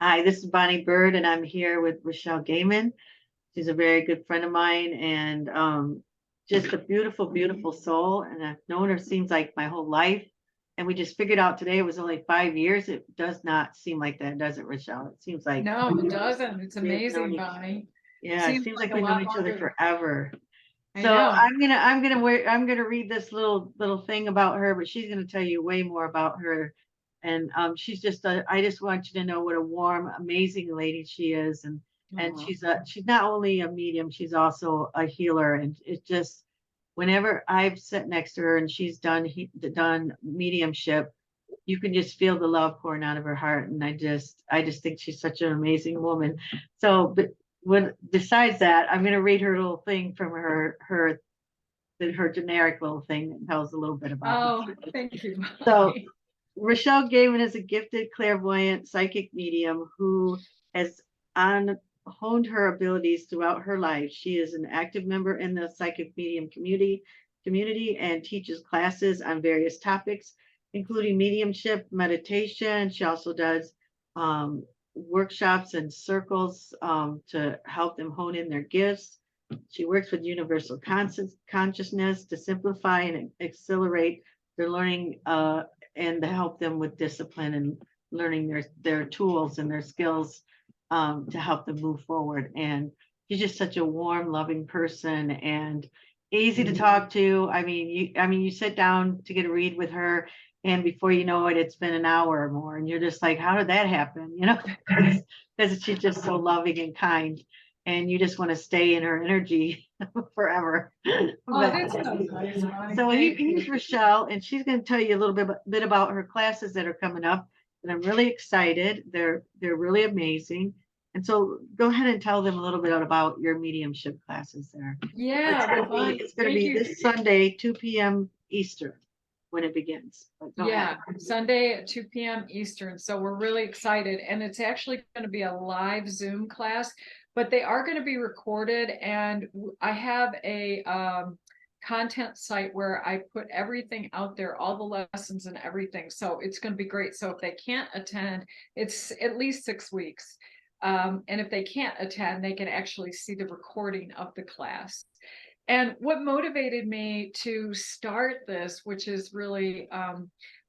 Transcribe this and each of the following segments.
Hi, this is Bonnie Burd, and I'm here with Rachelle Gehman. She's a very good friend of mine and just a beautiful, beautiful soul. And I've known her seems like my whole life. And we just figured out today it was only 5 years. It does not seem like that, does it, Rachelle? It seems like No, it doesn't. It's we've known amazing, each. Bonnie. Yeah, it Seems seems like like a we've known lot each other longer. forever. I So know. I'm gonna read this little thing about her, but she's gonna tell you way more about her. And she's just I just want you to know what a warm, amazing lady she is, and Aw. she's not only a medium, she's also a healer. And it just whenever I've sat next to her and she's done mediumship, you can just feel the love pouring out of her heart. And I just think she's such an amazing woman. So, but when besides that, I'm going to read her little thing from her generic little thing that tells a little bit about Oh, her. thank you, So Bonnie. Rachelle Gehman is a gifted clairvoyant psychic medium who has on honed her abilities throughout her life. She is an active member in the psychic medium community and teaches classes on various topics, including mediumship, meditation. She also does workshops and circles to help them hone in their gifts. She works with universal consciousness to simplify and accelerate their learning and to help them with discipline and learning their tools and their skills to help them move forward. And she's just such a warm, loving person and easy to talk to. I mean, you sit down to get a read with her, and before you know it, it's been an hour or more, and you're just like, how did that happen? Because she's just so loving and kind, and you just want to stay in her energy forever. Oh, But that's so nice, Bonnie. so Thank here's you. Rochelle, and she's going to tell you a bit about her classes that are coming up. And I'm really excited. They're really amazing. And so go ahead and tell them a little bit about your mediumship classes there. Yeah, well, Bonnie, It's gonna thank be you. this Sunday, 2 p.m. Eastern when it begins. But go ahead. Yeah, Sunday at 2 p.m. Eastern. So we're really excited. And it's actually going to be a live Zoom class, but they are going to be recorded. And I have a content site where I put everything out there, all the lessons and everything. So it's going to be great. So if they can't attend, it's at least 6 weeks. And if they can't attend, they can actually see the recording of the class. And what motivated me to start this, which is really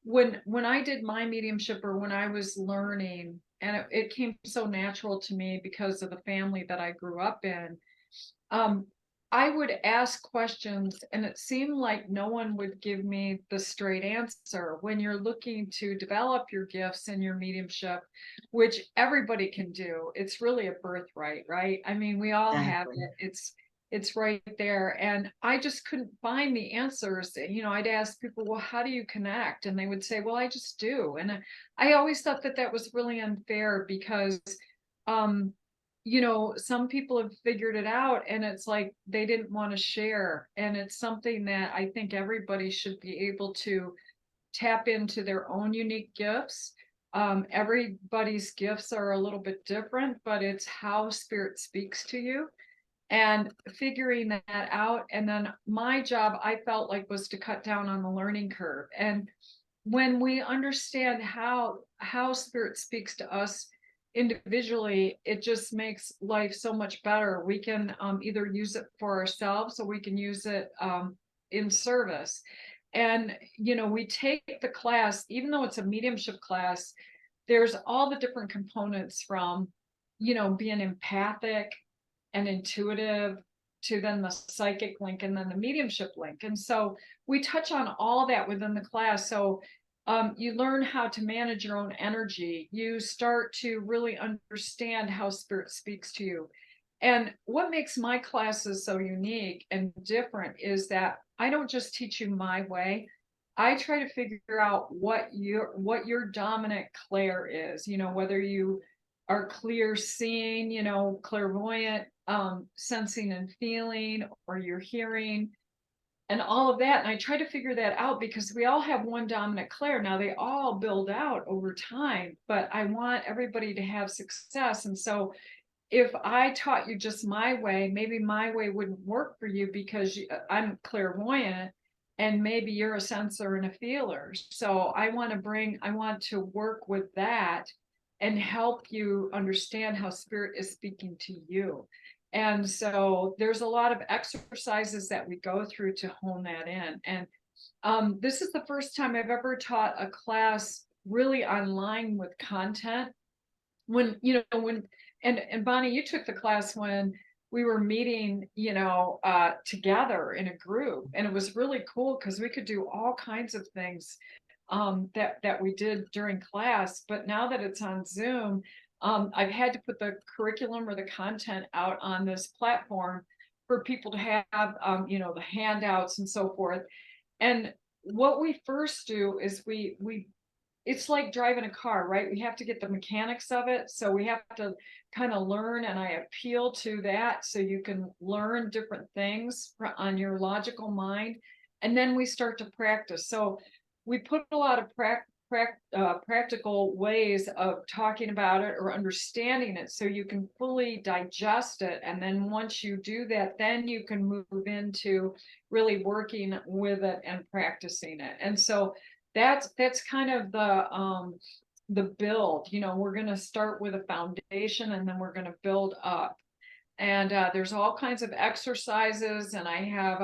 when I did my mediumship or when I was learning, and it came so natural to me because of the family that I grew up in. Um, I would ask questions, and it seemed like no one would give me the straight answer. When you're looking to develop your gifts and your mediumship, which everybody can do, it's really a birthright, right? I mean, we all have Exactly. it. It's right there. And I just couldn't find the answers. I'd ask people, well, how do you connect? And they would say, well, I just do. And I always thought that that was really unfair because um some people have figured it out and it's like they didn't want to share. And it's something that I think everybody should be able to tap into their own unique gifts. Everybody's gifts are a little bit different, but it's how spirit speaks to you and figuring that out. And then my job, I felt like, was to cut down on the learning curve. And when we understand how spirit speaks to us individually, it just makes life so much better. We can either use it for ourselves or we can use it in service. And we take the class, even though it's a mediumship class, there's all the different components from being empathic and intuitive to then the psychic link and then the mediumship link. And so we touch on all that within the class. So you learn how to manage your own energy. You start to really understand how spirit speaks to you. And what makes my classes so unique and different is that I don't just teach you my way. I try to figure out what your dominant clair is, whether you are clear seeing, clairvoyant, sensing and feeling, or you're hearing, and all of that. And I try to figure that out because we all have one dominant clair. Now they all build out over time, but I want everybody to have success. And so if I taught you just my way, maybe my way wouldn't work for you because I'm clairvoyant and maybe you're a sensor and a feeler. So I want to work with that and help you understand how spirit is speaking to you. And so there's a lot of exercises that we go through to hone that in. And this is the first time I've ever taught a class really online with content. When, and Bonnie, you took the class when we were meeting, together in a group, and it was really cool because we could do all kinds of things that we did during class. But now that it's on Zoom, I've had to put the curriculum or the content out on this platform for people to have, the handouts and so forth. And what we first do is we it's like driving a car, right? We have to get the mechanics of it. So we have to kind of learn, and I appeal to that so you can learn different things on your logical mind. And then we start to practice. So we put a lot of practical ways of talking about it or understanding it so you can fully digest it. And then once you do that, then you can move into really working with it and practicing it. And so that's kind of the build. We're going to start with a foundation, and then we're going to build up. And there's all kinds of exercises, and I have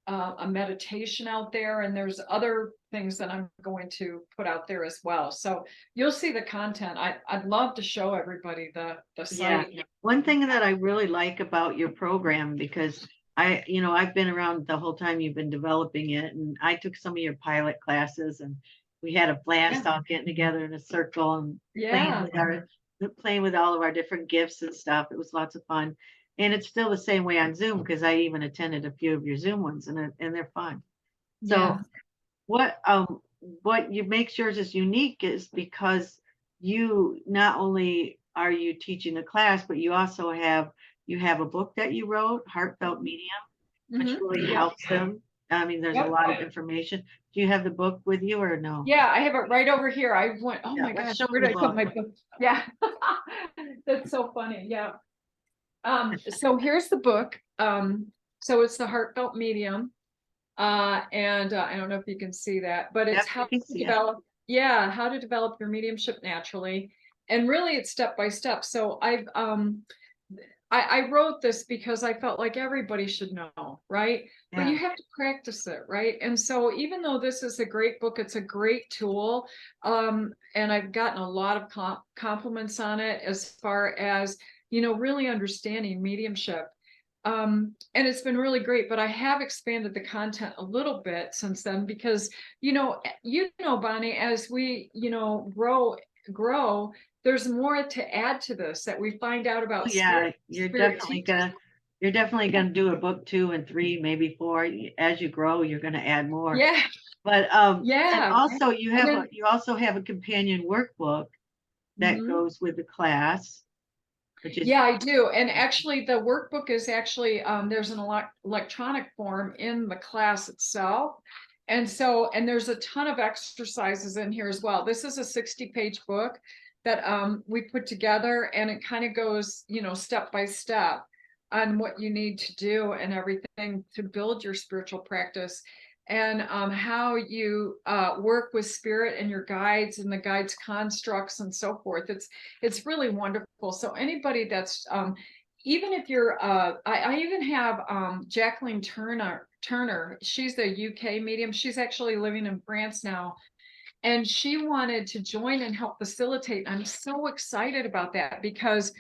a meditation out there, and there's other things that I'm going to put out there as well. So you'll see the content. I'd love to show everybody the site. Yeah. One thing that I really like about your program, because I've been around the whole time you've been developing it, and I took some of your pilot classes, and we had a blast all getting together in a circle and playing with all of our different gifts and stuff. It was lots of fun. And it's still the same way on Zoom, because I even attended a few of your Zoom ones, and they're fun. So what you make yours is unique is because you not only are you teaching the class, but you also have a book that you wrote, Heartfelt Medium, which really helps them. I mean, there's a lot of information. Do you have the book with you or no? Yeah, I have it right over here. I went, oh my gosh, where did I put my book? Yeah, that's so funny. Yeah. So here's the book. So it's the Heartfelt Medium. And I don't know if you can see that, but it's how to develop, how to develop your mediumship naturally. And really it's step by step. So I wrote this because I felt like everybody should know, right? But you have to practice it, right? And so even though this is a great book, it's a great tool. And I've gotten a lot of compliments on it as far as, really understanding mediumship. And it's been really great, but I have expanded the content a little bit since then because, Bonnie, as we, grow, there's more to add to this that we find out about. Yeah, you're definitely gonna do a book 2 and 3, maybe 4. As you grow, you're gonna add more. Yeah. But and also you also have a companion workbook that goes with the class. Yeah, I do. And actually the workbook is actually there's an electronic form in the class itself. And there's a ton of exercises in here as well. This is a 60-page book that we put together, and it kind of goes, step by step on what you need to do and everything to build your spiritual practice, and how you work with spirit and your guides and the guides constructs and so forth. It's really wonderful. So anybody that's even if you're I even have Jacqueline Turner, she's a UK medium. She's actually living in France now, and she wanted to join and help facilitate. I'm so excited about that because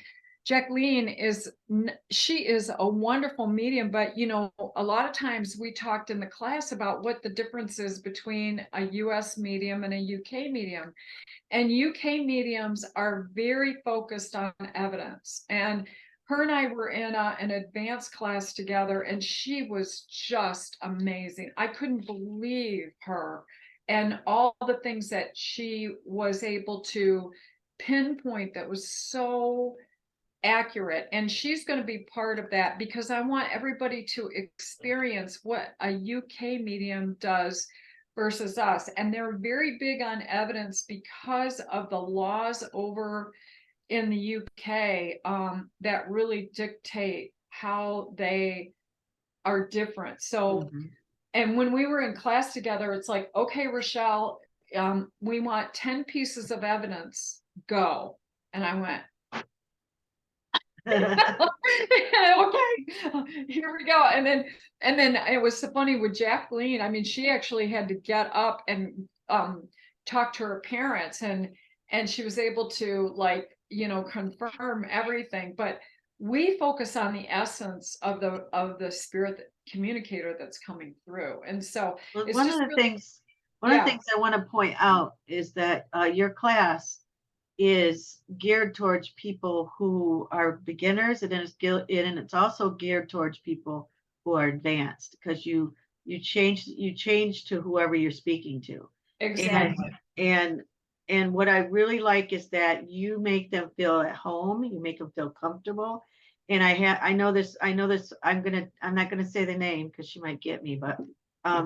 Jacqueline is a wonderful medium, but a lot of times we talked in the class about what the difference is between a US medium and a UK medium. And UK mediums are very focused on evidence. And her and I were in an advanced class together, and she was just amazing. I couldn't believe her and all the things that she was able to pinpoint that was so accurate. And she's going to be part of that because I want everybody to experience what a UK medium does versus us. And they're very big on evidence because of the laws over in the UK that really dictate how they are different. So and when we were in class together, it's like, okay, Rechelle, we want 10 pieces of evidence, go. And I went, okay, here we go. And then it was so funny with Jacqueline. I mean, she actually had to get up and talk to her parents, and she was able to, like, confirm everything. But we focus on the essence of the spirit communicator that's coming through. And so Well, it's just really, one of the yeah, things I want to point out is that your class is geared towards people who are beginners, and it's also geared towards people who are advanced, because you change to whoever you're speaking to. And exactly. and and what I really like is that you make them feel at home, you make them feel comfortable. And I know this, I'm not gonna say the name because she might get me, but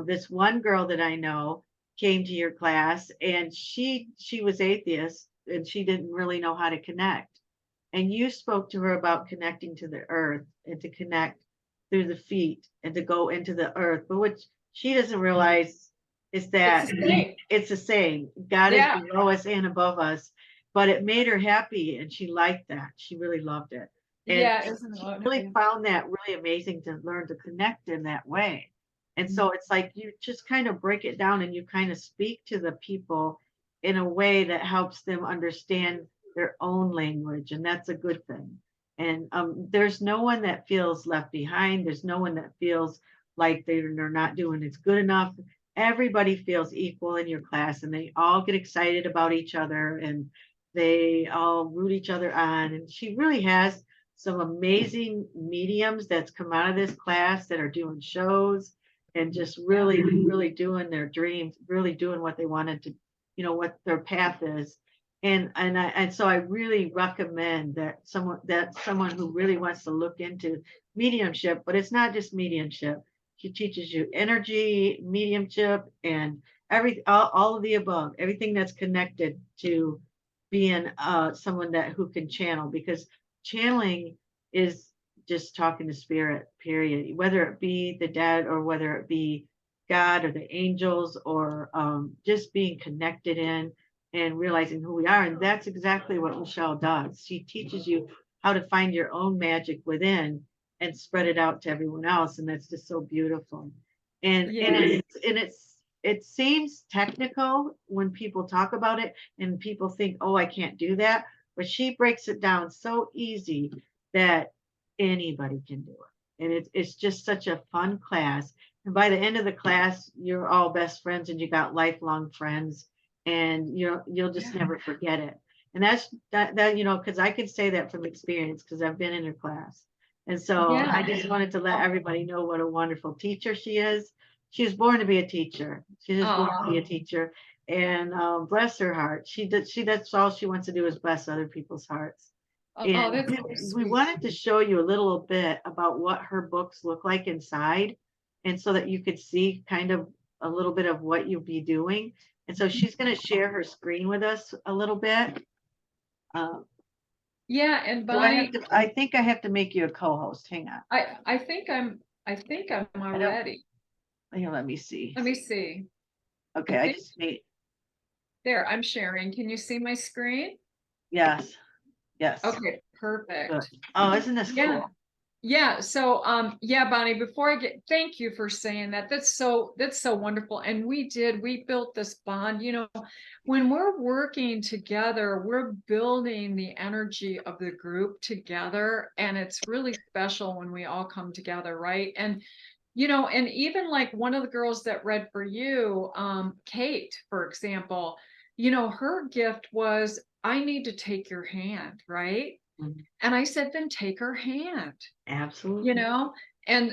this one girl that I know came to your class, and she was atheist, and she didn't really know how to connect. And you spoke to her about connecting to the earth, and to connect through the feet, and to go into the earth. But what she doesn't realize is It's that the same. it's the same. God is Yeah, below us and above us. But it made her happy, and she liked that. She really loved it. And yeah, isn't she it? really found that really amazing, to learn to connect in that way. And so it's like you just kind of break it down, and you kind of speak to the people in a way that helps them understand their own language. And that's a good thing. And there's no one that feels left behind. There's no one that feels like they're not doing it's good enough. Everybody feels equal in your class, and they all get excited about each other, and they all root each other on. And she really has some amazing mediums that's come out of this class that are doing shows, and just really, really doing their dreams, really doing what they wanted to, what their path is. And so I really recommend that someone who really wants to look into mediumship. But it's not just mediumship. She teaches you energy, mediumship, and all of the above, everything that's connected to being someone who can channel, because channeling is just talking to spirit, period, whether it be the dead, or whether it be God or the angels, or just being connected in and realizing who we are. And that's exactly what Rechelle does. She teaches you how to find your own magic within and spread it out to everyone else. And that's just so beautiful. And yeah, it seems technical when people talk about it, and people think, oh, I can't do that. But she breaks it down so easy that anybody can do it. And it's just such a fun class. And by the end of the class, you're all best friends, and you got lifelong friends, and you'll just yeah, never forget it. And that, because I can say that from experience, because I've been in her class. And so I yeah. just wanted to let everybody know what a wonderful teacher she is. She was born to be a teacher. She was born to be a Oh, teacher. And bless her heart. That's all she wants to do, is bless other people's hearts. oh, And that's so we sweet. wanted to show you a little bit about what her books look like inside, and so that you could see kind of a little bit of what you'll be doing. And so she's going to share her screen with us a little bit. Uh, Yeah, and do I have Bonnie, to? I think I have to make you a co-host. Hang on. I think I'm I don't. already. Here, let me see. Let me see. I Okay, I think just made. there, I'm sharing. Can you see my screen? Yes. Yes. Okay, Good. perfect. Oh, isn't this Yeah. cool? Yeah, so yeah, Bonnie, before I get, thank you for saying that. That's so wonderful. And we built this bond, when we're working together, we're building the energy of the group together, and it's really special when we all come together, right? And even like one of the girls that read for you, Kate, for example, her gift was, I need to take your hand, right? Mhm. And I said, then take her hand, you Absolutely. know, and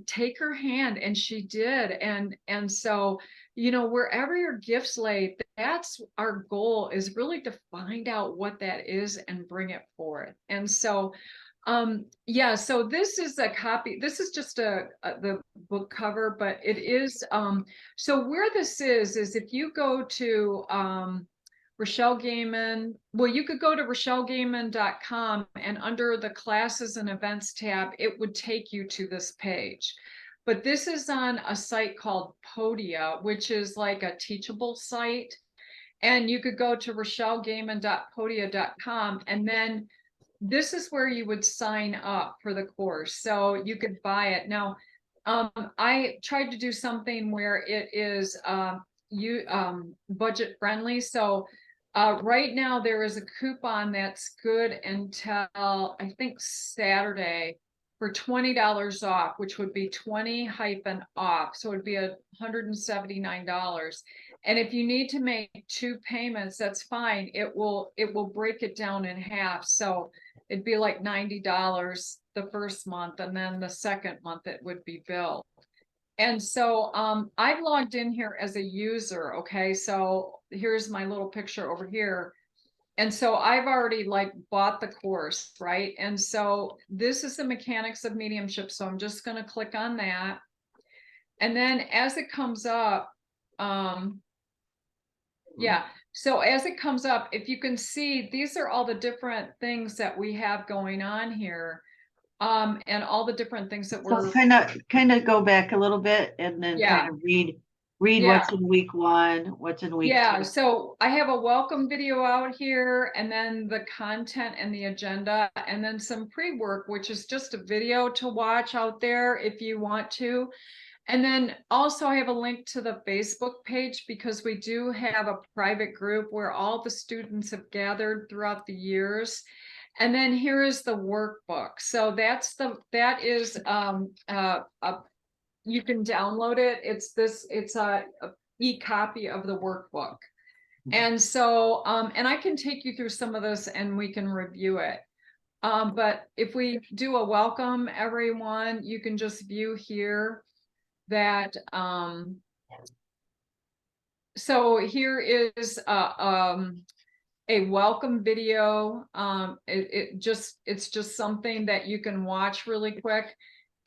take her hand. And she did. And so, wherever your gifts lay, that's our goal, is really to find out what that is and bring it forth. And so, yeah, so this is a copy. This is just the book cover, but it is, so where this is if you go to, Rachelle Gehman. Well, you could go to RechelleGehman.com, and under the classes and events tab, it would take you to this page. But this is on a site called Podia, which is like a teachable site. And you could go to rechellegehman.podia.com, and then this is where you would sign up for the course. So you could buy it. Now, I tried to do something where it is budget friendly. So right now there is a coupon that's good until I think Saturday for $20 off, which would be 20-off. So it would be $179. And if you need to make 2 payments, that's fine. It will break it down in half. So it'd be like $90 the first month, and then the second month it would be billed. And so I've logged in here as a user. Okay, so here's my little picture over here. And so I've already like bought the course, right? And so this is the mechanics of mediumship. So I'm just going to click on that. And then as it comes up, yeah. So as it comes up, if you can see, these are all the different things that we have going on here. And all the different things that So we're, kind of go back a little bit and then yeah, kind of read yeah. what's in week 1, what's in week Yeah, 2. so I have a welcome video out here, and then the content and the agenda, and then some pre-work, which is just a video to watch out there if you want to. And then also I have a link to the Facebook page, because we do have a private group where all the students have gathered throughout the years. And then here is the workbook. So that is you can download it. It's a e-copy of the workbook. And so, and I can take you through some of this and we can review it. But if we do a welcome everyone, you can just view here that, so here is a welcome video. It's just something that you can watch really quick.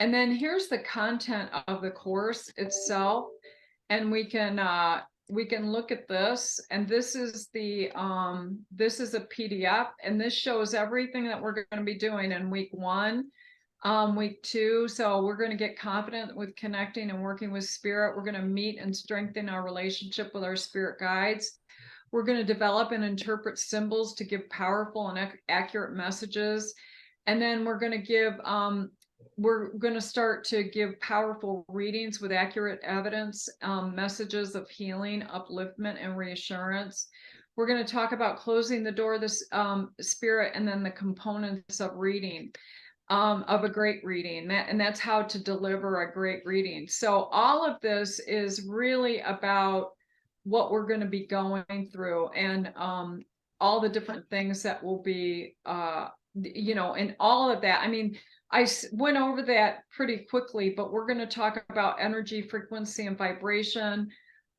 And then here's the content of the course itself. And we can look at this, and this is this is a PDF, and this shows everything that we're going to be doing in week 1, week 2. So we're going to get confident with connecting and working with spirit. We're going to meet and strengthen our relationship with our spirit guides. We're going to develop and interpret symbols to give powerful and accurate messages. And then we're going to start to give powerful readings with accurate evidence, messages of healing, upliftment, and reassurance. We're going to talk about closing the door of this spirit, and then the components of reading, of a great reading, and that's how to deliver a great reading. So all of this is really about what we're going to be going through, and all the different things that will be, and all of that. I mean, I went over that pretty quickly, but we're going to talk about energy, frequency, and vibration,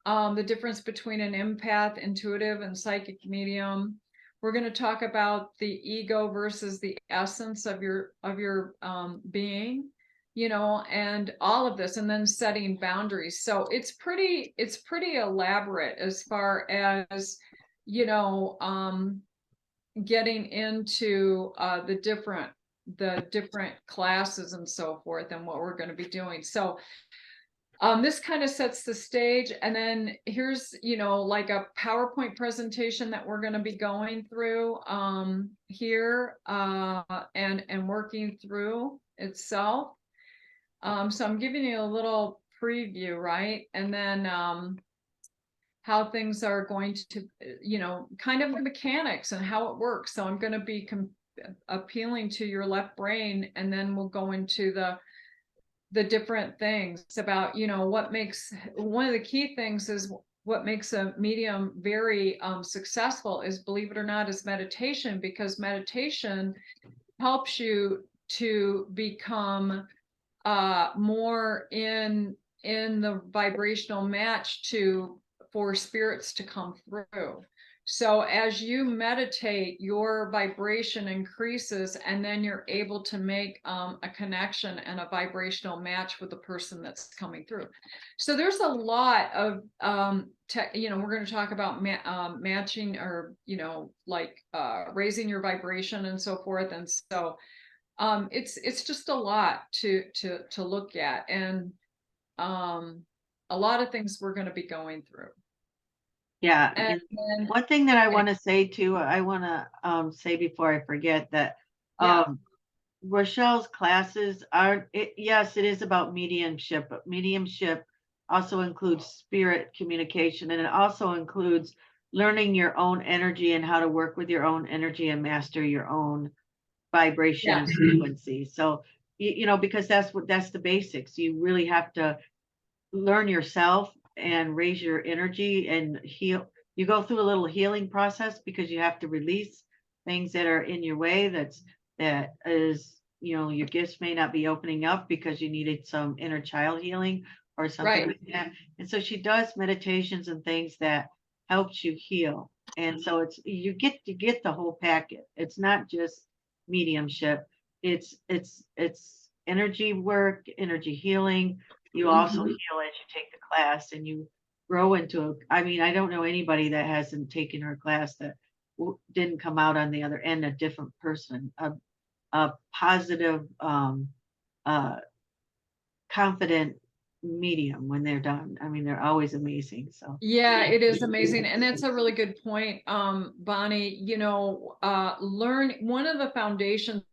the difference between an empath, intuitive, and psychic medium. We're going to talk about the ego versus the essence of your being, and all of this, and then setting boundaries. So it's pretty elaborate as far as, getting into the different classes and so forth, and what we're going to be doing. So this kind of sets the stage, and then here's, like a PowerPoint presentation that we're going to be going through here, and working through itself. So I'm giving you a little preview, right? And then how things are going to, kind of the mechanics and how it works. So I'm going to be appealing to your left brain, and then we'll go into the different things about, what makes, one of the key things is what makes a medium very successful is, believe it or not, is meditation, because meditation helps you to become more in the vibrational match for spirits to come through. So as you meditate, your vibration increases, and then you're able to make a connection and a vibrational match with the person that's coming through. So there's a lot of, we're going to talk about matching, or, raising your vibration and so forth. And so it's just a lot to look at, and a lot of things we're going to be going through. Yeah. And And then, one thing that I and want to say too, I want to say before I forget that yeah, um, Rochelle's classes are, yes, it is about mediumship, but mediumship also includes spirit communication, and it also includes learning your own energy and how to work with your own energy and master your own vibration and yes, frequency. So, because that's the basics. You really have to learn yourself and raise your energy and heal. You go through a little healing process because you have to release things that are in your way. That is, your gifts may not be opening up because you needed some inner child healing or something right. like that. And so she does meditations and things that helps you heal. And so you get the whole packet. It's not just mediumship. It's energy work, energy healing. You also Mhm. heal as you take the class and you grow I mean, I don't know anybody that hasn't taken her class that didn't come out on the other end a different person, a positive, uh, confident medium when they're done. I mean, they're always amazing. So, Yeah, it is amazing. And that's a really good point, Bonnie. Learn one of the foundations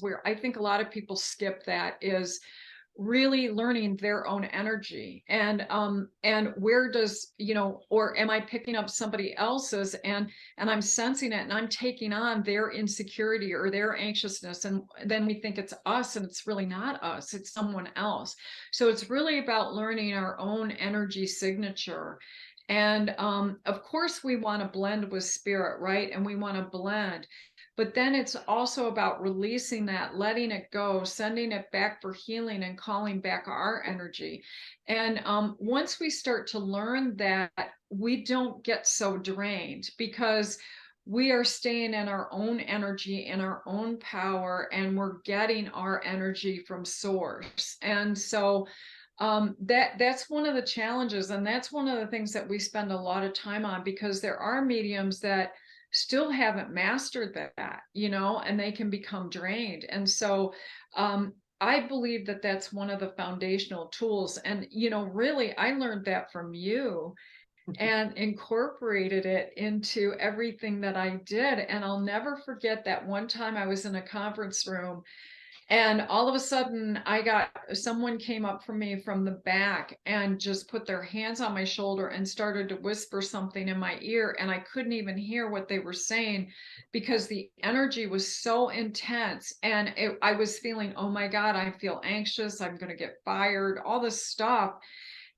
where I think a lot of people skip that is really learning their own energy and where does or am I picking up somebody else's and I'm sensing it and I'm taking on their insecurity or their anxiousness, and then we think it's us and it's really not us, it's someone else. So it's really about learning our own energy signature. And of course we want to blend with spirit, right? And we want to blend, but then it's also about releasing that, letting it go, sending it back for healing and calling back our energy. And once we start to learn that, we don't get so drained because we are staying in our own energy, in our own power, and we're getting our energy from source. And so that's one of the challenges, and that's one of the things that we spend a lot of time on, because there are mediums that still haven't mastered that, and they can become drained. And so I believe that that's one of the foundational tools. And really I learned that from you and incorporated it into everything that I did. And I'll never forget that one time I was in a conference room, and all of a sudden, someone came up from me from the back and just put their hands on my shoulder and started to whisper something in my ear. And I couldn't even hear what they were saying because the energy was so intense. And I was feeling, oh my God, I feel anxious. I'm going to get fired, all this stuff.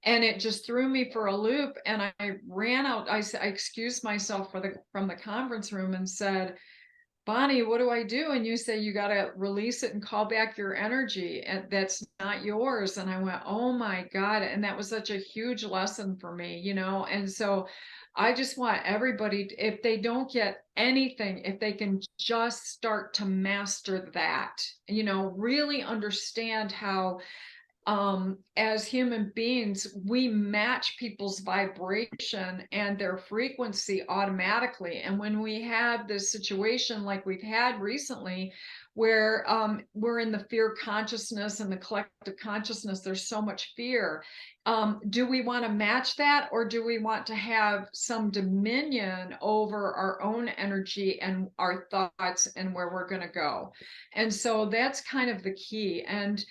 And it just threw me for a loop. And I ran out. I excused myself from the conference room and said, Bonnie, what do I do? And you say you got to release it and call back your energy, and that's not yours. And I went, oh my God. And that was such a huge lesson for me. And so I just want everybody, if they don't get anything, if they can just start to master that, really understand how as human beings, we match people's vibration and their frequency automatically. And when we have this situation like we've had recently, where we're in the fear consciousness and the collective consciousness, there's so much fear. Do we want to match that, or do we want to have some dominion over our own energy and our thoughts and where we're going to go? And so that's kind of the key. And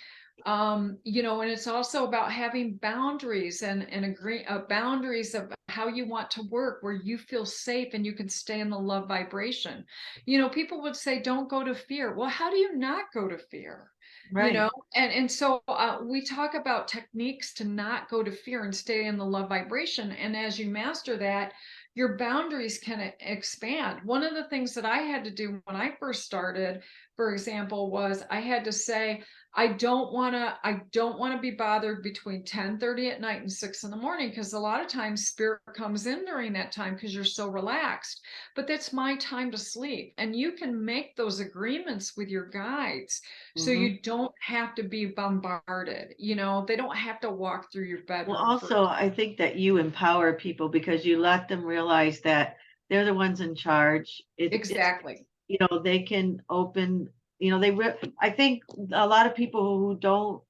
and it's also about having boundaries and agree boundaries of how you want to work, where you feel safe and you can stay in the love vibration. People would say don't go to fear. Well, how do you not go to fear? you right. know and so we talk about techniques to not go to fear and stay in the love vibration, and as you master that, your boundaries can expand. One of the things that I had to do when I first started, for example, was I had to say, I don't want to be bothered between 10:30 at night and 6 in the morning, because a lot of times spirit comes in during that time because you're so relaxed. But that's my time to sleep. And you can make those agreements with your guides so Hmm. you don't have to be bombarded. They don't have to walk through your Well, bedroom for also, I think that you empower people because you let them realize that they're the ones in charge. It's exactly. they can open. I think a lot of people who don't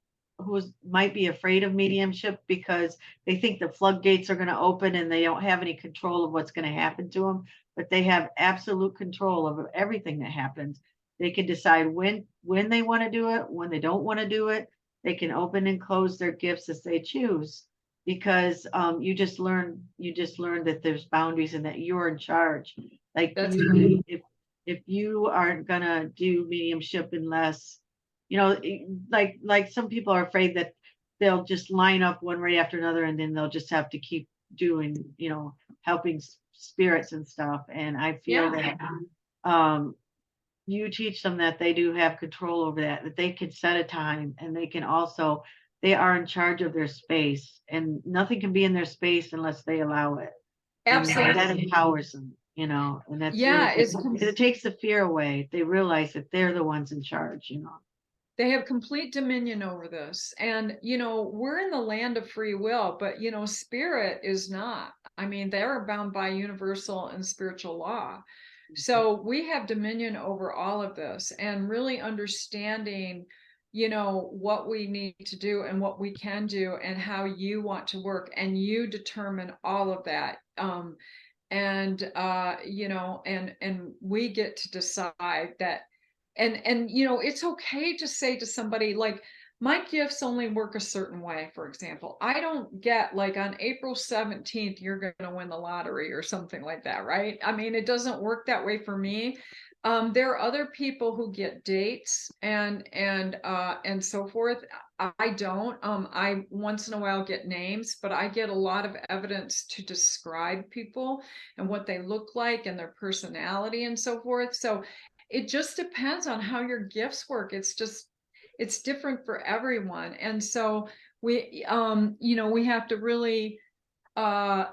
might be afraid of mediumship because they think the floodgates are going to open and they don't have any control of what's going to happen to them, but they have absolute control over everything that happens. They can decide when they want to do it, when they don't want to do it. They can open and close their gifts as they choose because you just learn that there's boundaries and that you're in charge. Like That's if you aren't gonna do mediumship unless you know, like some people are afraid that they'll just line up one right after another, and then they'll just have to keep doing, helping spirits and stuff. And I feel yeah. that um, you teach them that they do have control over that they can set a time, and they are in charge of their space, and nothing can be in their space unless they allow it. And that Absolutely. empowers them, and that's really Yeah, good. It takes the fear away. They realize that they're the ones in charge. they have complete dominion over this. And, we're in the land of free will, but, spirit is not. I mean, they're bound by universal and spiritual law. So we have dominion over all of this and really understanding, what we need to do and what we can do and how you want to work. And you determine all of that. And we get to decide that. And it's okay to say to somebody like, my gifts only work a certain way. For example, I don't get like on April 17th you're going to win the lottery or something like that, right? I mean, it doesn't work that way for me. There are other people who get dates and so forth. I don't. I once in a while get names, but I get a lot of evidence to describe people and what they look like and their personality and so forth. So it just depends on how your gifts work. It's different for everyone. And so we have to really, there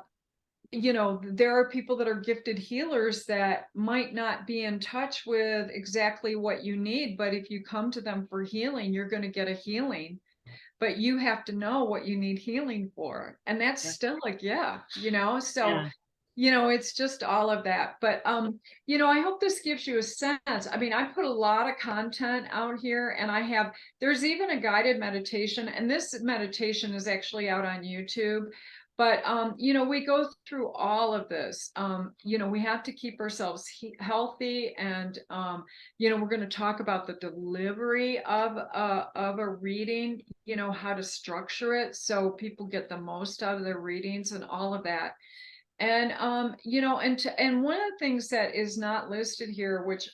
are people that are gifted healers that might not be in touch with exactly what you need, but if you come to them for healing, you're going to get a healing, but you have to know what you need healing for. And that's still a gift. So it's just all of that. But I hope this gives you a sense. I mean, I put a lot of content out here, and there's even a guided meditation, and this meditation is actually out on YouTube. But we go through all of this. We have to keep ourselves healthy, and we're going to talk about the delivery of a reading, how to structure it so people get the most out of their readings and all of that. And and one of the things that is not listed here, which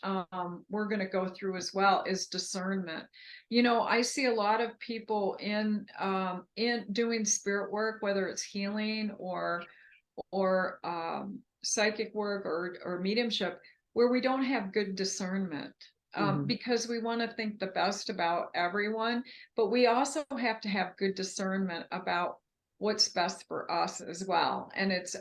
we're going to go through as well, is discernment. I see a lot of people in doing spirit work, whether it's healing or psychic work or mediumship, where we don't have good discernment. Because we want to think the best about everyone, but we also have to have good discernment about what's best for us as well. And it's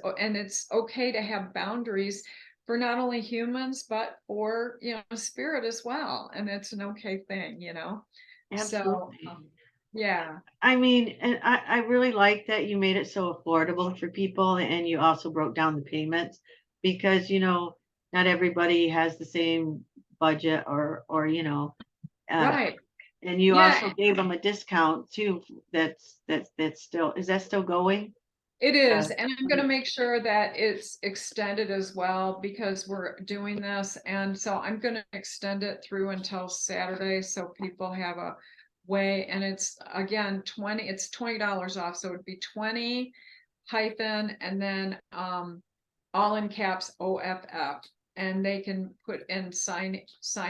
okay to have boundaries for not only humans, but for, spirit as well. And it's an okay thing. So, Absolutely. yeah. I mean, and I really like that you made it so affordable for people, and you also broke down the payments because, not everybody has the same budget uh, Right. and you Yeah, also gave them a discount too. That's still, is that still going? it Uh, is. And I'm going to make sure that it's extended as well because we're doing this. And so I'm going to extend it through until Saturday so people have a way. And it's again it's $20 off. So it'd be 20 hyphen and then all in caps OFF. And they can put and sign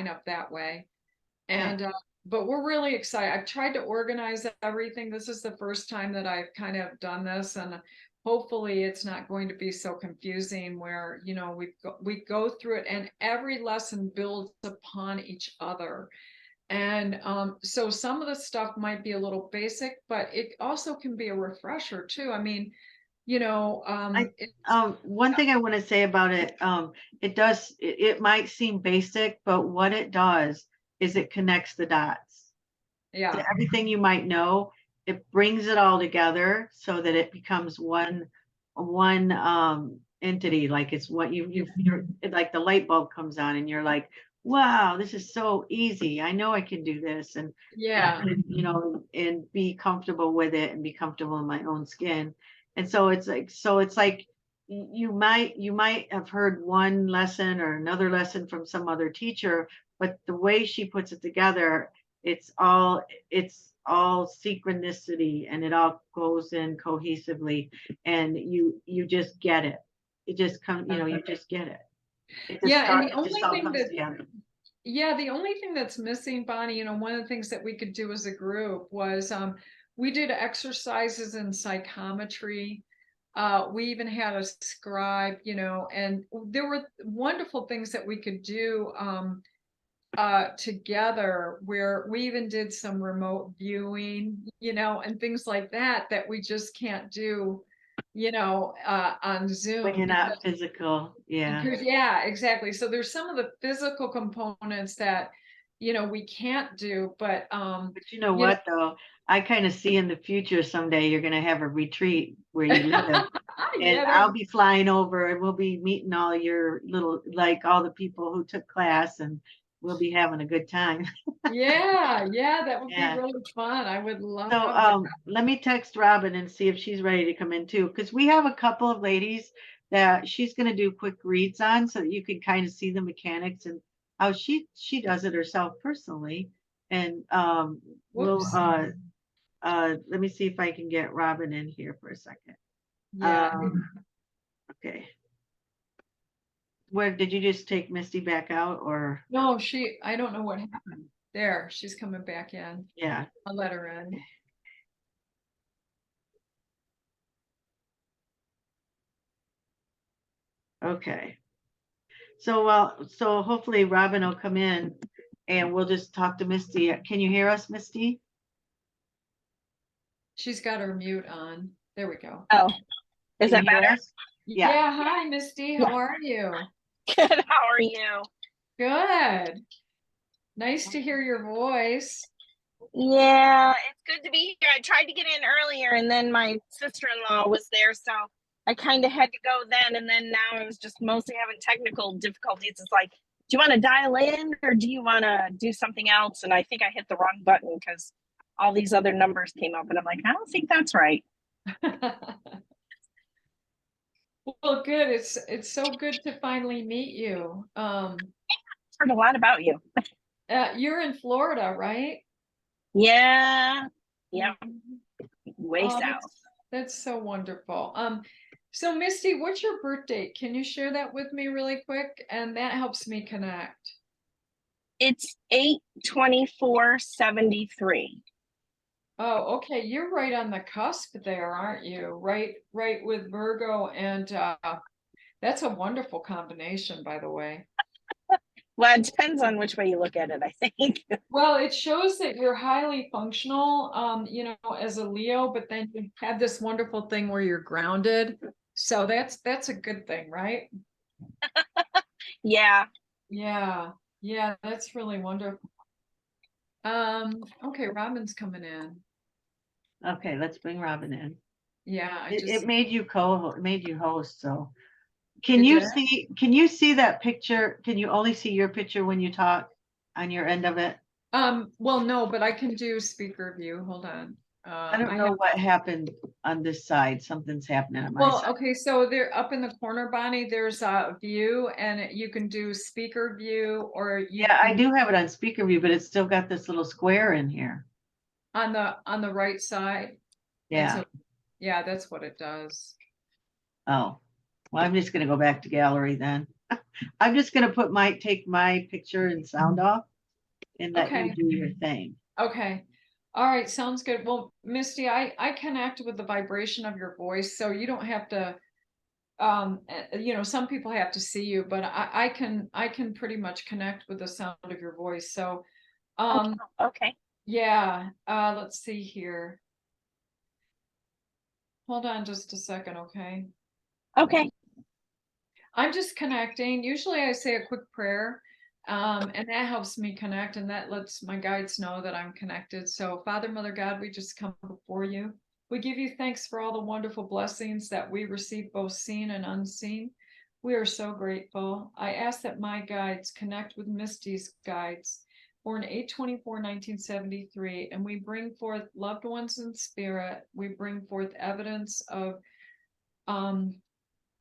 up that way. yeah, And but we're really excited. I've tried to organize everything. This is the first time that I've kind of done this, and hopefully it's not going to be so confusing where we go through it and every lesson builds upon each other. And so some of the stuff might be a little basic, but it also can be a refresher too. I mean, I one thing I want to say about it, it might seem basic, but what it does is it connects the dots to yeah. everything you might know. It brings it all together so that it becomes one entity. Like it's what you're like the light bulb comes on, and you're like, wow, this is so easy. I know I can do this. Yeah. And be comfortable with it and be comfortable in my own skin. And so it's like you might have heard one lesson or another lesson from some other teacher, but the way she puts it together, it's all synchronicity, and it all goes in cohesively, and you just get it. It just comes, you just get it. Yeah, and the It just only all thing comes that together. Yeah, the only thing that's missing, Bonnie, one of the things that we could do as a group was we did exercises in psychometry. We even had a scribe, and there were wonderful things that we could do together where we even did some remote viewing, and things like that that we just can't do, on When Zoom you're not physical, yeah. because yeah, exactly. So there's some of the physical components that, we can't do, but But you know you know, what though? I kind of see in the future someday you're gonna have a retreat where you live, and yeah, I'll be flying over, and we'll be meeting all your little, like, all the people who took class, and we'll be having a good time. yeah, that would be Yeah. really fun. I would love So that. let me text Robin and see if she's ready to come in too, because we have a couple of ladies that she's going to do quick reads on, so that you can kind of see the mechanics and how she does it herself personally. And we'll Whoops. let me see if I can get Robin in here for a second. Yeah. Um, okay. Where did you just take Misty back out, or No, I don't know what happened. There, she's coming back in. yeah? I'll let her in. Okay. So hopefully Robin will come in, and we'll just talk to Misty. Can you hear us, Misty? She's got her mute on. There we go. Oh, is Can you that hear better? us? Yeah. Yeah, hi, Misty. Yeah. How are you? Good. How are you? Good. Nice to hear your voice. Yeah, it's good to be here. I tried to get in earlier and then my sister-in-law was there, so I kind of had to go then. And then now I was just mostly having technical difficulties. It's like, do you want to dial in or do you want to do something else? And I think I hit the wrong button because all these other numbers came up and I'm like, I don't think that's right. Well, good. It's so good to finally meet you. Heard a lot about you. You're in Florida, right? Yeah. Yeah. Way Oh, south. that's so wonderful. So Misty, what's your birth date? Can you share that with me really quick? And that helps me connect. It's 8/24/73. Oh, okay. You're right on the cusp there, aren't you? Right with Virgo, and that's a wonderful combination, by the way. Well, it depends on which way you look at it, I think. Well, it shows that you're highly functional, as a Leo, but then you have this wonderful thing where you're grounded. So that's a good thing, right? Yeah. Yeah, that's really wonderful. Okay, Robin's coming in. Okay, let's bring Robin in. Yeah, It made you host. So It did? can you see that picture? Can you only see your picture when you talk on your end of it? Well, no, but I can do speaker view. Hold on. I don't know what happened on this side. Something's happening on my side. Okay, so they're up in the corner, Bonnie, there's a view and you can do speaker view or Yeah, I do have it on speaker view, but it's still got this little square in here. on the right side. Yeah. Yeah, that's what it does. Oh, well, I'm just gonna go back to gallery then. I'm just gonna take my picture and sound off and let you do your thing. Okay. All right, sounds good. Well, Misty, I connect with the vibration of your voice, so you don't have to some people have to see you, but I can pretty much connect with the sound of your voice. So Okay. yeah, let's see here. Hold on just a second, okay? Okay. I'm just connecting. Usually I say a quick prayer, and that helps me connect, and that lets my guides know that I'm connected. So, Father, Mother, God, we just come before you. We give you thanks for all the wonderful blessings that we receive, both seen and unseen. We are so grateful. I ask that my guides connect with Misty's guides, born 8/24/1973, and we bring forth loved ones in spirit. We bring forth evidence um,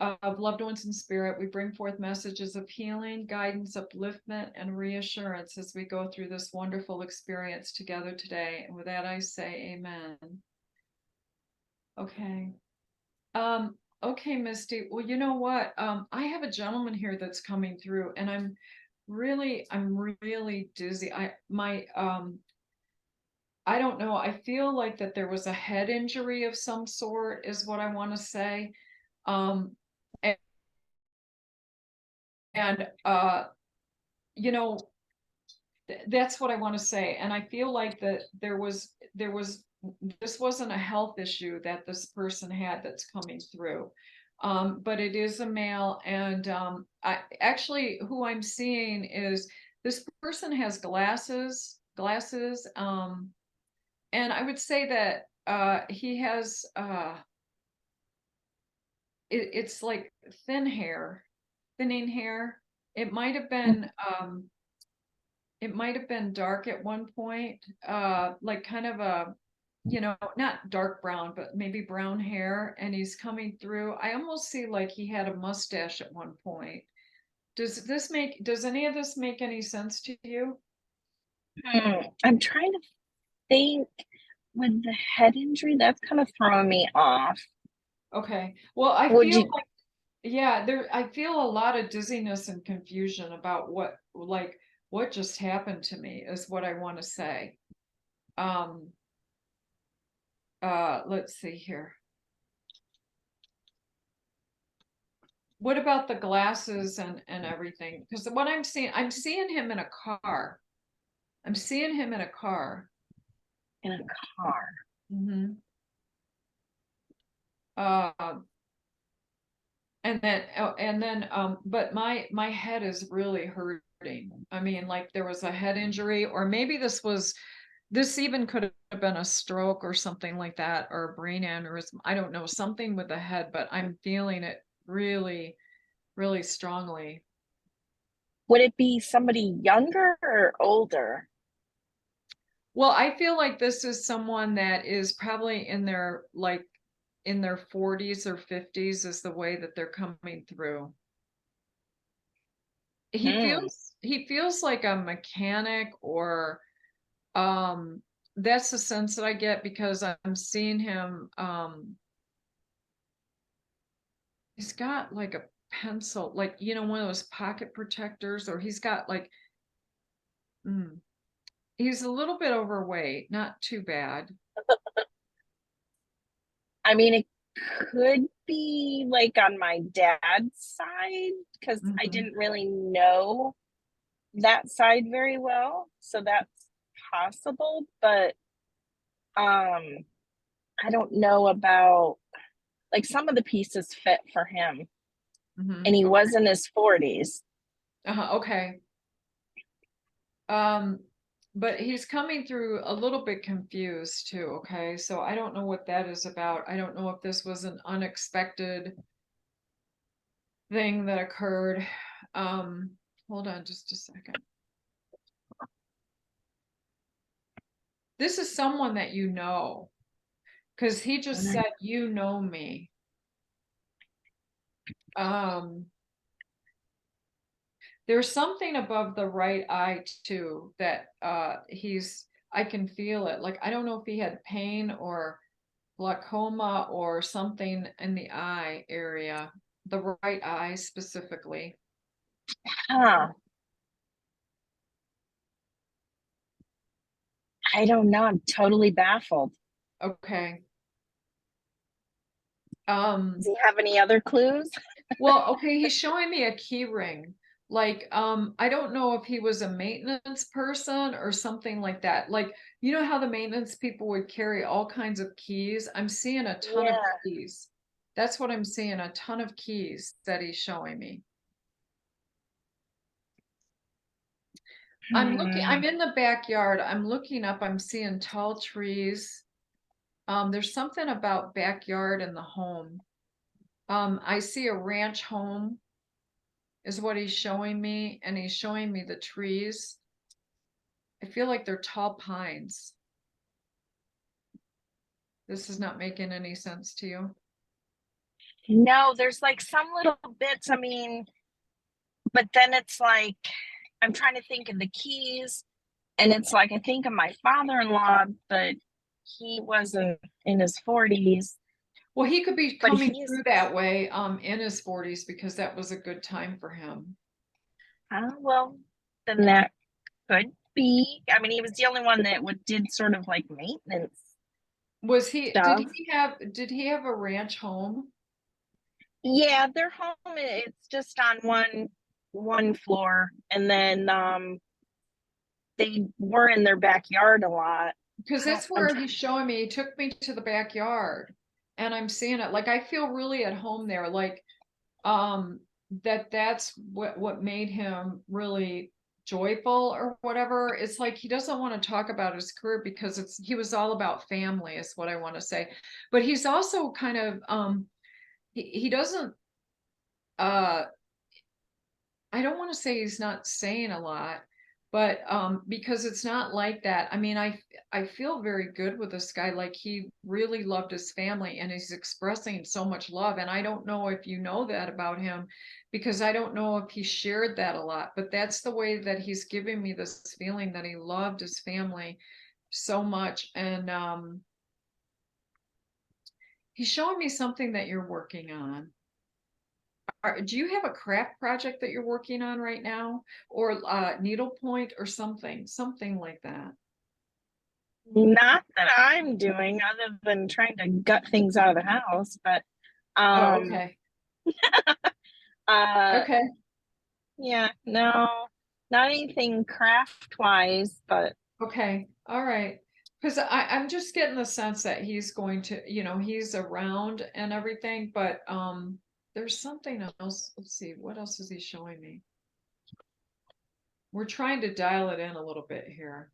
of loved ones in spirit. We bring forth messages of healing, guidance, upliftment, and reassurance as we go through this wonderful experience together today. And with that, I say amen. Okay. Okay, Misty. Well, you know what? I have a gentleman here that's coming through, and I'm really dizzy. I don't know. I feel like that there was a head injury of some sort, is what I want to say. Um, and, and you know, that's what I want to say. And I feel like that this wasn't a health issue that this person had that's coming through. But it is a male, and I actually who I'm seeing is this person has glasses, and I would say that he has it's like thinning hair. It might have been dark at one point, like kind of a, not dark brown, but maybe brown hair, and he's coming through. I almost see like he had a mustache at one point. Does any of this make any sense to you? I'm trying to think with the head injury, that's kind of throwing me off. Okay. Well, I Would feel you? like, yeah, I feel a lot of dizziness and confusion about what just happened to me is what I want to say. Um, let's see here. What about the glasses and everything? Because what I'm seeing him in a car. I'm seeing him in a car. In a car. Mm-hmm. But my head is really hurting. I mean, like there was a head injury, or maybe this even could have been a stroke or something like that, or a brain aneurysm. I don't know, something with the head, but I'm feeling it really, really strongly. Would it be somebody younger or older? Well, I feel like this is someone that is probably in their 40s or 50s is the way that they're coming through. Hmm. He feels like a mechanic, or that's the sense that I get because I'm seeing him he's got like a pencil, like one of those pocket protectors, or he's got like he's a little bit overweight, not too bad. I mean, it could be like on my dad's side because I Mhm. didn't really know that side very well. So that's possible, but I don't know about like some of the pieces fit for him. And he Okay. was in his 40s. Okay. Um, but he's coming through a little bit confused too, okay? So I don't know what that is about. I don't know if this was an unexpected thing that occurred. Um, hold on just a second. This is someone that you know, because he just said, you know me. Um, there's something above the right eye too that I can feel it. Like I don't know if he had pain or glaucoma or something in the eye area, the right eye specifically. Huh. I don't know. I'm totally baffled. Okay. Does he have any other clues? Well, okay, he's showing me a key ring. Like, I don't know if he was a maintenance person or something like that. Like, you know how the maintenance people would carry all kinds of keys? I'm seeing a ton of Yeah. keys. That's what I'm seeing, a ton of keys that he's showing me. I'm in the backyard. I'm looking up, I'm seeing tall trees. There's something about backyard in the home. I see a ranch home. is what he's showing me, and he's showing me the trees. I feel like they're tall pines. This is not making any sense to you. No, there's like some little bits. I mean, but then it's like I'm trying to think of the keys, and it's like I think of my father-in-law, but he wasn't in his 40s. Well, he could be But coming he's through that way in his 40s because that was a good time for him. well, then that could be. I mean, he was the only one that did sort of like maintenance Was he stuff. did he have a ranch home? Yeah, their home it's just on one floor, and then they were in their backyard a lot. Because that's where he's showing me. He took me to the backyard, and I'm seeing it. Like I feel really at home there. Like that's what made him really joyful or whatever. It's like he doesn't want to talk about his career because he was all about family is what I want to say. But he's also kind of he doesn't I don't want to say he's not saying a lot, but because it's not like that. I mean, I feel very good with this guy. Like he really loved his family and he's expressing so much love. And I don't know if you know that about him because I don't know if he shared that a lot, but that's the way that he's giving me this feeling that he loved his family so much. And he's showing me something that you're working on. Do you have a craft project that you're working on right now, or needlepoint or something like that? Not that I'm doing, other than trying to gut things out of the house, but Oh, okay. uh Okay. yeah, no, not anything craft wise, but Okay. All right. Because I'm just getting the sense that he's going to, he's around and everything, but there's something else. Let's see, what else is he showing me? We're trying to dial it in a little bit here.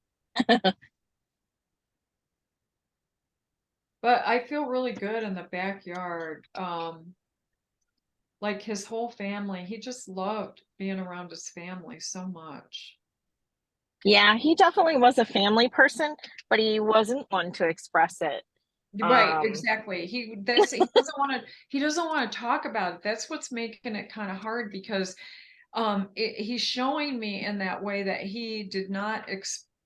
But I feel really good in the backyard. Like his whole family, he just loved being around his family so much. yeah, he definitely was a family person, but he wasn't one to express it. Right, exactly. He doesn't want to talk about it. That's what's making it kind of hard because he's showing me in that way that he did not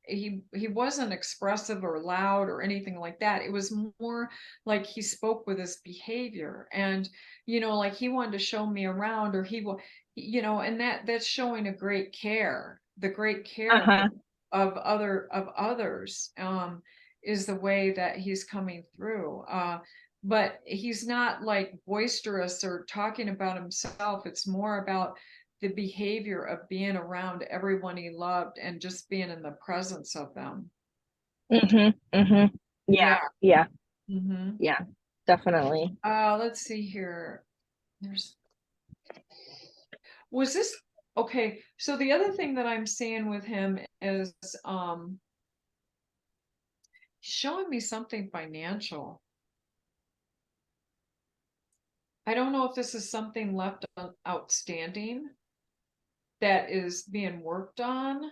he wasn't expressive or loud or anything like that. It was more like he spoke with his behavior and like he wanted to show me around or he will and that's showing a great care, the great care Uh-huh. of others is the way that he's coming through. But he's not like boisterous or talking about himself. It's more about the behavior of being around everyone he loved and just being in the presence of them. Mm-hmm. Mm-hmm. Yeah, Yeah. yeah, Mm-hmm. yeah, definitely. Let's see here. Was this okay? So the other thing that I'm seeing with him is showing me something financial. I don't know if this is something left outstanding that is being worked on.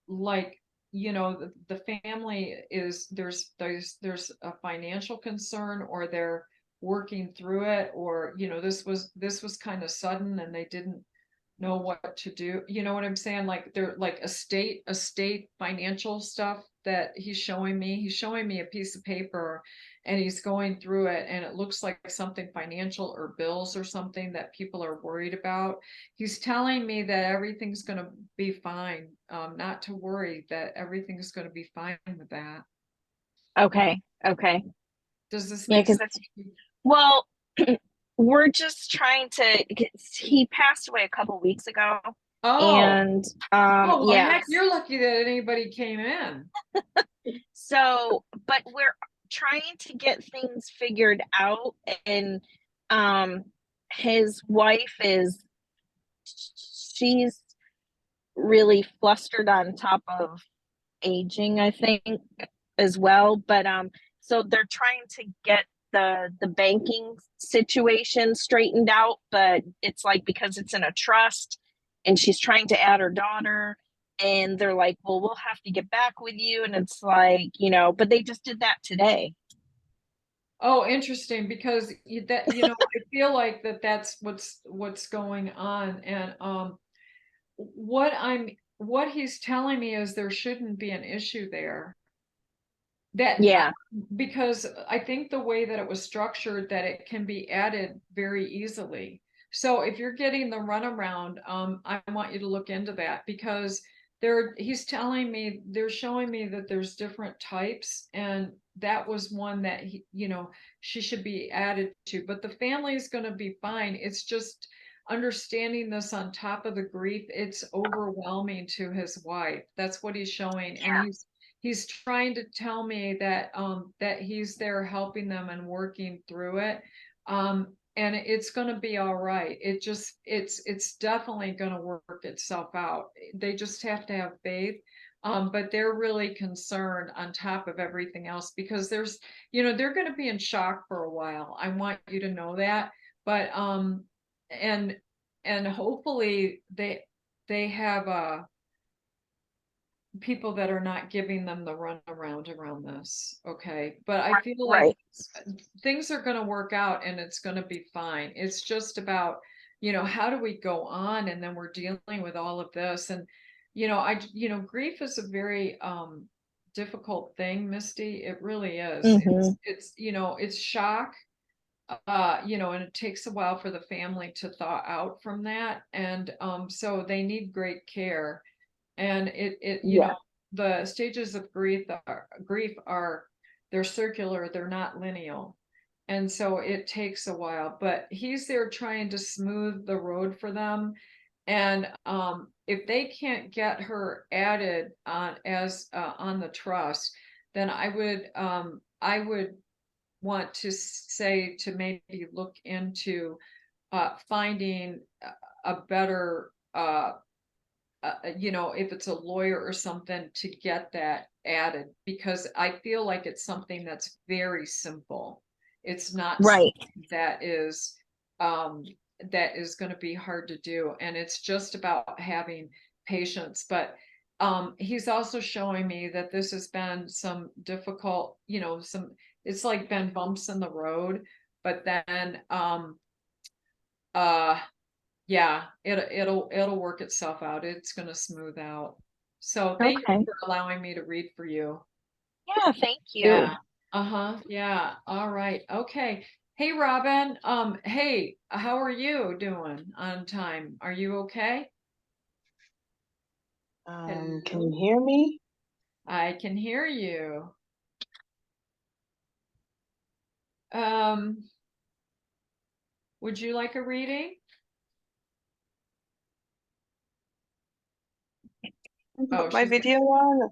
Like, the family is there's a financial concern or they're working through it or this was kind of sudden and they didn't know what to do. You know what I'm saying? Like they're like estate financial stuff that he's showing me a piece of paper and he's going through it and it looks like something financial or bills or something that people are worried about. He's telling me that everything's going to be fine, not to worry, that everything's going to be fine with that. Okay, okay. Does this Yeah, make because sense? that's well, we're just trying to he passed away a couple weeks ago. Oh, And well, yeah. heck, you're lucky that anybody came in. So, but we're trying to get things figured out, and his wife she's really flustered on top of aging, I think, as well. But so they're trying to get the banking situation straightened out, but it's like because it's in a trust and she's trying to add her daughter and they're like, well, we'll have to get back with you. And it's like, but they just did that today. Oh, interesting, because I feel like that's what's going on. And what he's telling me is there shouldn't be an issue there. That Yeah. Because I think the way that it was structured, that it can be added very easily. So if you're getting the runaround, I want you to look into that, because he's telling me, they're showing me that there's different types, and that was one that she should be added to. But the family is going to be fine. It's just understanding this on top of the grief. It's overwhelming to his wife. That's what he's showing, and he's trying to tell me that that he's there helping them and working through it. And it's going to be all right. It's definitely going to work itself out. They just have to have faith. But they're really concerned on top of everything else, because they're going to be in shock for a while. I want you to know that. But and hopefully they have people that are not giving them the runaround around this. Okay. But I feel like Right. things are going to work out and it's going to be fine. It's just about, how do we go on? And then we're dealing with all of this. And, grief is a very, difficult thing, Misty. It really is. Mhm. It's shock. And it takes a while for the family to thaw out from that. And, so they need great care. And Yeah. the stages of grief are they're circular, they're not lineal. And so it takes a while, but he's there trying to smooth the road for them. And if they can't get her added on as on the trust, then I would want to say to maybe look into finding a better if it's a lawyer or something, to get that added, because I feel like it's something that's very simple. It's not Right. something that is going to be hard to do, and it's just about having patience. But he's also showing me that this has been some difficult, it's like been bumps in the road, but then uh yeah, it'll work itself out. It's gonna smooth out. So thank you Okay. for allowing me to read for you. Yeah. Thank you. Yeah. Uh-huh. Yeah. All right. Okay. Hey, Robin. Hey, how are you doing on time? Are you okay? Can you Hello. hear me? I can hear you. Um, would you like a reading? Oh, My she's video on?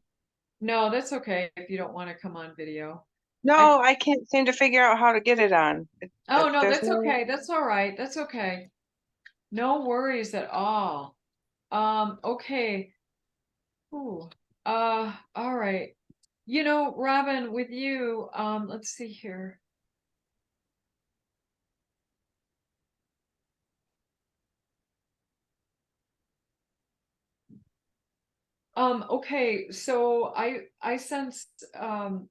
no, that's okay if you don't want to come on video. I No, I can't seem to figure out how to get it on. Oh no, There's that's no. okay. That's all right. That's okay. No worries at all. Okay. Ooh. All right. Robin, with you, let's see here. Okay, so I sense I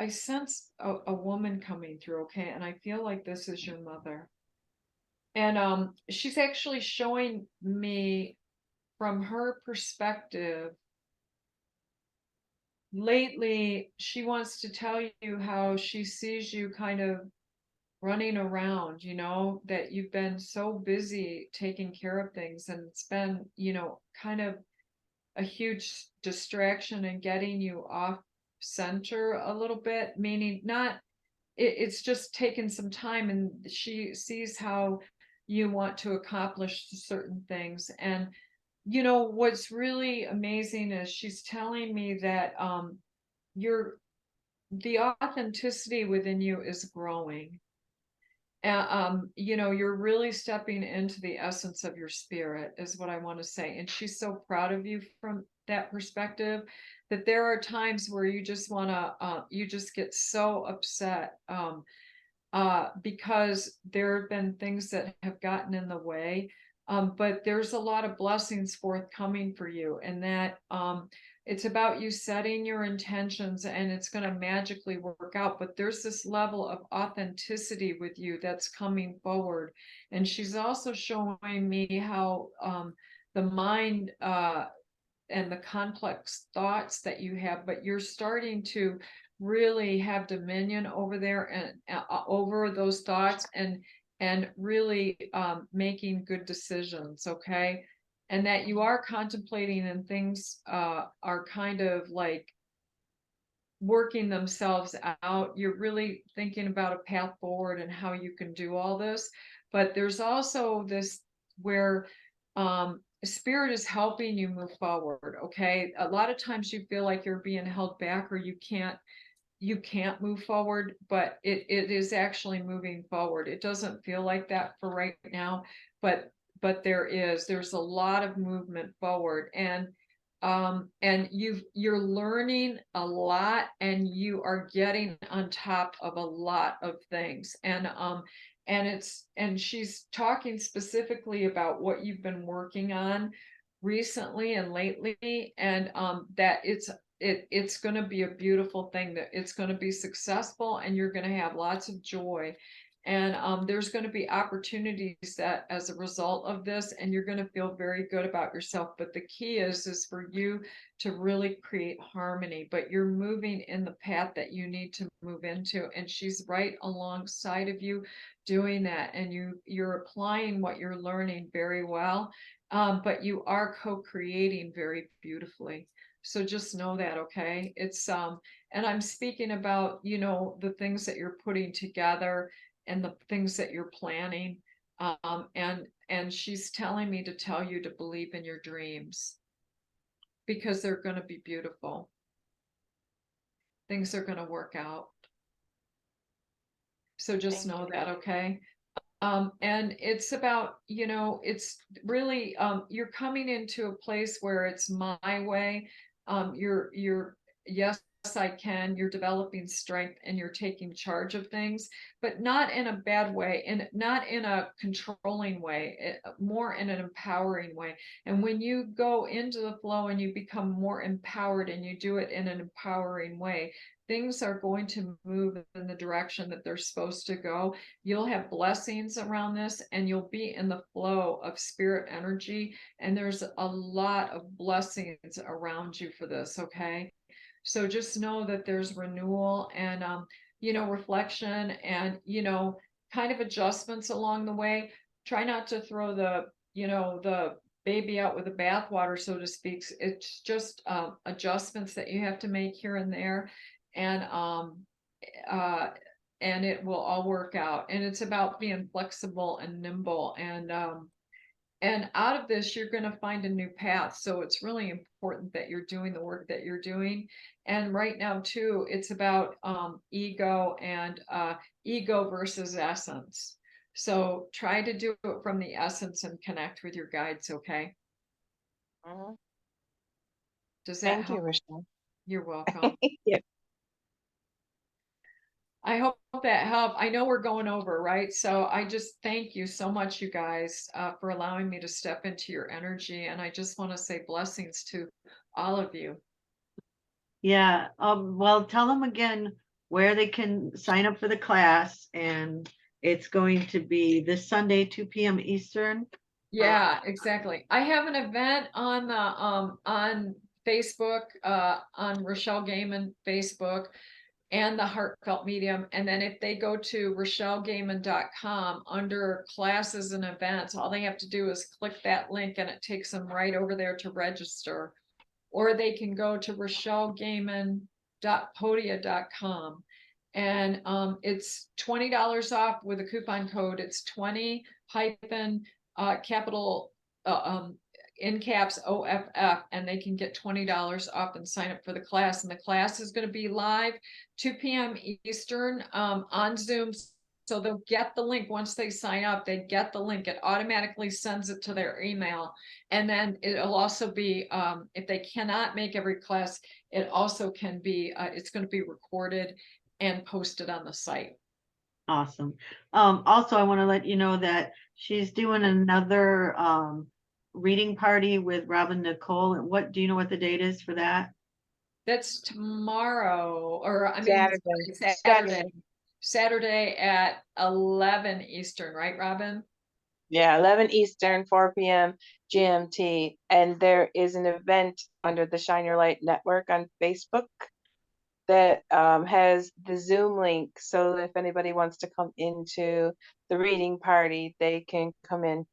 sense a woman coming through, okay, and I feel like this is your mother. And she's actually showing me from her perspective. Lately, she wants to tell you how she sees you kind of running around, that you've been so busy taking care of things, and it's been, kind of a huge distraction and getting you off center a little bit, meaning not, it's just taken some time, and she sees how you want to accomplish certain things. And what's really amazing is she's telling me that you're the authenticity within you is growing. You're really stepping into the essence of your spirit, is what I want to say. And she's so proud of you from that perspective, that there are times where you just want to, you just get so upset, because there have been things that have gotten in the way. But there's a lot of blessings forthcoming for you, and that it's about you setting your intentions, and it's going to magically work out. But there's this level of authenticity with you that's coming forward. And she's also showing me how the mind and the complex thoughts that you have, but you're starting to really have dominion over there and over those thoughts, and really making good decisions, okay? And that you are contemplating, and things are kind of like working themselves out. You're really thinking about a path forward and how you can do all this. But there's also this where spirit is helping you move forward, okay? A lot of times you feel like you're being held back, or you can't move forward, but it is actually moving forward. It doesn't feel like that for right now, but there's a lot of movement forward. And you're learning a lot, and you are getting on top of a lot of things. And she's talking specifically about what you've been working on recently and lately, and that it's going to be a beautiful thing, that it's going to be successful, and you're going to have lots of joy. And there's going to be opportunities that as a result of this, and you're going to feel very good about yourself. But the key is for you to really create harmony, but you're moving in the path that you need to move into. And she's right alongside of you doing that. And you're applying what you're learning very well. But you are co-creating very beautifully. So just know that, okay? It's and I'm speaking about, the things that you're putting together, and the things that you're planning. And she's telling me to tell you to believe in your dreams, because they're going to be beautiful. Things are going to work out. So just know that, okay? And it's about, it's really, you're coming into a place where it's my way. Yes, I can. You're developing strength, and you're taking charge of things, but not in a bad way, and not in a controlling way, more in an empowering way. And when you go into the flow and you become more empowered, and you do it in an empowering way, things are going to move in the direction that they're supposed to go. You'll have blessings around this, and you'll be in the flow of spirit energy. And there's a lot of blessings around you for this, okay? So just know that there's renewal, and, reflection, and, kind of adjustments along the way. Try not to throw the baby out with the bathwater, so to speak. It's just adjustments that you have to make here and there. And and it will all work out. And it's about being flexible and nimble. And out of this, you're going to find a new path. So it's really important that you're doing the work that you're doing. And right now, too, it's about ego, and ego versus essence. So try to do it from the essence and connect with your guides, okay? Mhm. Does that Thank you, help? Rachelle. You're welcome. Yeah. I hope that helped. I know we're going over, right? So I just thank you so much, you guys, for allowing me to step into your energy. And I just want to say blessings to all of you. Yeah. Well, tell them again where they can sign up for the class, and it's going to be this Sunday, 2 p.m. Eastern. Yeah, exactly. I have an event on the on Facebook, on Rachelle Gehman Facebook, and the Heartfelt Medium. And then if they go to RechelleGehman.com under classes and events, all they have to do is click that link, and it takes them right over there to register. Or they can go to RechelleGehman.podia.com. And it's $20 off with a coupon code. It's 20 hyphen capital in caps OFF, and they can get $20 off and sign up for the class. And the class is going to be live 2 p.m. Eastern on Zoom. So they'll get the link once they sign up, they get the link, it automatically sends it to their email. And then it'll also be, if they cannot make every class, it also can be, it's going to be recorded and posted on the site. Awesome. Also, I want to let you know that she's doing another reading party with Robin Nicole. And what do you know what the date is for that? That's tomorrow, or I mean, Saturday. Saturday at 11 Eastern, right, Robin? Yeah, 11 Eastern, 4 p.m. GMT. And there is an event under the Shine Your Light Network on Facebook that has the Zoom link. So if anybody wants to come into the reading party, they can come in.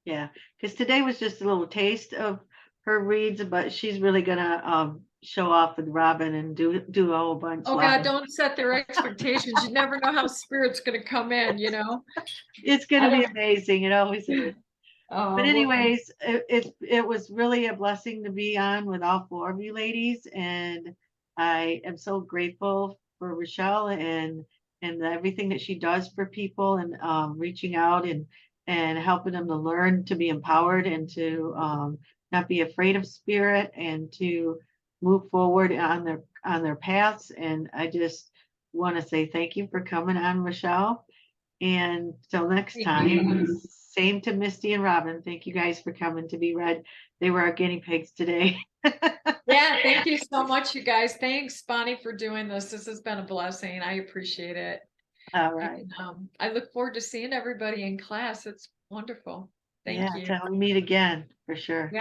Yeah, because today was just a little taste of her reads, but she's really gonna show off with Robin and do a whole bunch. Oh God, don't set their expectations. You never know how spirit's gonna come in, you know? It's gonna be amazing. It always is. But Well, anyways, it was really a blessing to be on with all four of you ladies, and I am so grateful for Rechelle and everything that she does for people, and reaching out and helping them to learn to be empowered and to not be afraid of spirit and to move forward on their paths. And I just want to say thank you for coming on, Rechelle. And till next Thank time, you. same to Misty and Robin. Thank you guys for coming to be read. They were our guinea pigs today. yeah, thank you so much, you guys. Thanks, Bonnie, for doing this. This has been a blessing. I appreciate it. All right. And, I look forward to seeing everybody in class. It's wonderful. Thank Yeah, you. till we meet again for sure. Yeah.